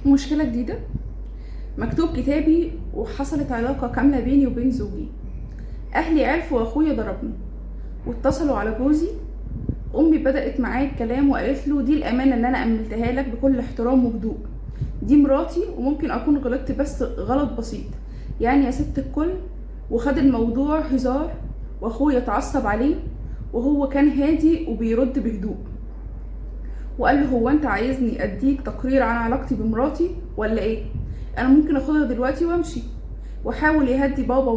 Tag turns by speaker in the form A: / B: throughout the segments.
A: مشكلة جديدة. مكتوب كتابي وحصلت علاقة كاملة بيني وبين زوجي. أهلي عرفوا وأخويا ضربني واتصلوا على جوزي. أمي بدأت معاه الكلام وقالت له دي الأمانة اللي أنا أملتها لك بكل احترام وهدوء، دي مراتي وممكن أكون غلطت بس غلط بسيط يعني يا ست الكل. وخد الموضوع هزار وأخويا اتعصب عليه وهو كان هادي وبيرد بهدوء وقال له هو أنت عايزني أديك تقرير عن علاقتي بمراتي ولا إيه؟ أنا ممكن أخدها دلوقتي وأمشي. وحاول يهدي بابا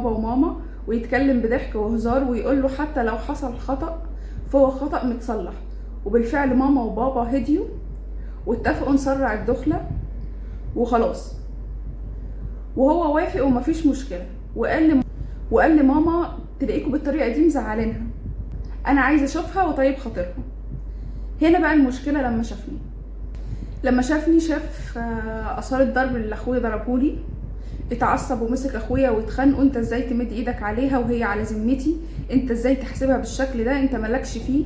A: وماما ويتكلم بضحك وهزار ويقول له حتى لو حصل خطأ فهو خطأ متصلح. وبالفعل ماما وبابا هديوا واتفقوا نسرع الدخلة وخلاص، وهو وافق ومفيش مشكلة. وقال لماما تلاقيكوا بالطريقة دي مزعلينها، أنا عايزة أشوفها وطيب خاطرها. هنا بقى المشكلة لما شافني شاف آثار الضرب اللي أخويا ضربهولي، اتعصب ومسك اخويا واتخانقوا. انت ازاي تمد ايدك عليها وهي على ذمتي؟ انت ازاي تحسبها بالشكل ده؟ انت مالكش فيه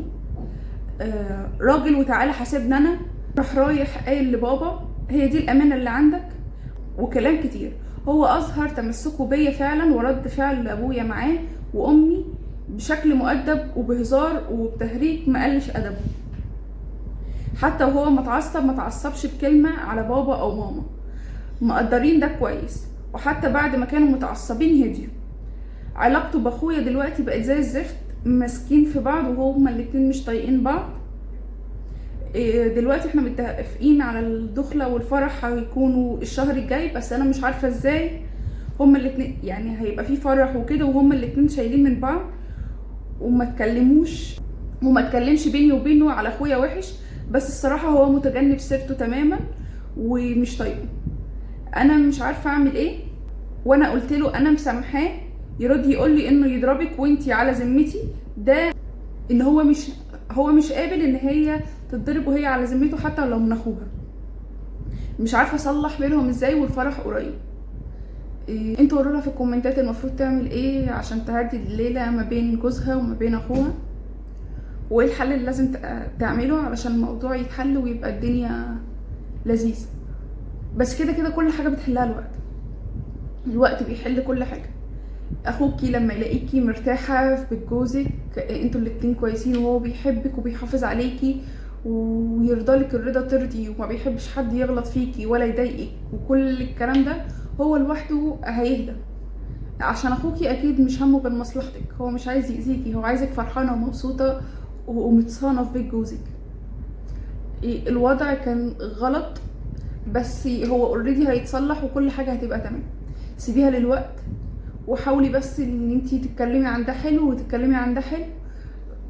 A: راجل وتعالى حاسبني انا. راح رايح قايل لبابا هي دي الامانه اللي عندك، وكلام كتير. هو اظهر تمسكه بيا فعلا ورد فعل ابويا معاه وامي بشكل مؤدب وبهزار وبتهريج ما قلش ادبه. حتى وهو متعصب ما تعصبش بكلمه على بابا او ماما، مقدرين ده كويس. وحتى بعد ما كانوا متعصبين هديوا. علاقته باخويا دلوقتي بقت زي الزفت، ماسكين في بعض وهما الاتنين مش طايقين بعض. دلوقتي احنا متفقين على الدخلة والفرح هيكونوا الشهر الجاي، بس انا مش عارفة ازاي هما الاتنين يعني هيبقى في فرح وكده وهما الاتنين شايلين من بعض وما اتكلمش بيني وبينه على اخويا وحش، بس الصراحة هو متجنب سيرته تماما ومش طايقه. انا مش عارفه اعمل ايه. وانا قلت له انا مسامحاه، يرد يقول لي انه يضربك وانتي على ذمتي. ده ان هو مش قابل ان هي تتضرب وهي على ذمته حتى لو من اخوها. مش عارفه اصلح بينهم ازاي والفرح قريب. انتوا قولوا لها في الكومنتات المفروض تعمل ايه عشان تهدي الليله ما بين جوزها وما بين اخوها، وايه الحل اللي لازم تعمله علشان الموضوع يتحل ويبقى الدنيا لذيذه. بس كده كده كل حاجه بتحلها الوقت بيحل كل حاجه. اخوكي لما يلاقيكي مرتاحه في بيت جوزك، انتوا الاتنين كويسين وهو بيحبك وبيحافظ عليكي ويرضالك الرضا ترضي وما بيحبش حد يغلط فيكي ولا يضايقك وكل الكلام ده، هو لوحده هيهدى. عشان اخوكي اكيد مش همه غير مصلحتك، هو مش عايز يأذيكي، هو عايزك فرحانه ومبسوطه ومتصانه في بيت جوزك. الوضع كان غلط بس هو اوريدي هيتصلح وكل حاجه هتبقى تمام. سيبيها للوقت وحاولي بس ان انتي تتكلمي عن ده حلو وتتكلمي عن ده حلو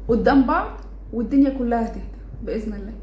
A: قدام بعض والدنيا كلها هتهدى باذن الله.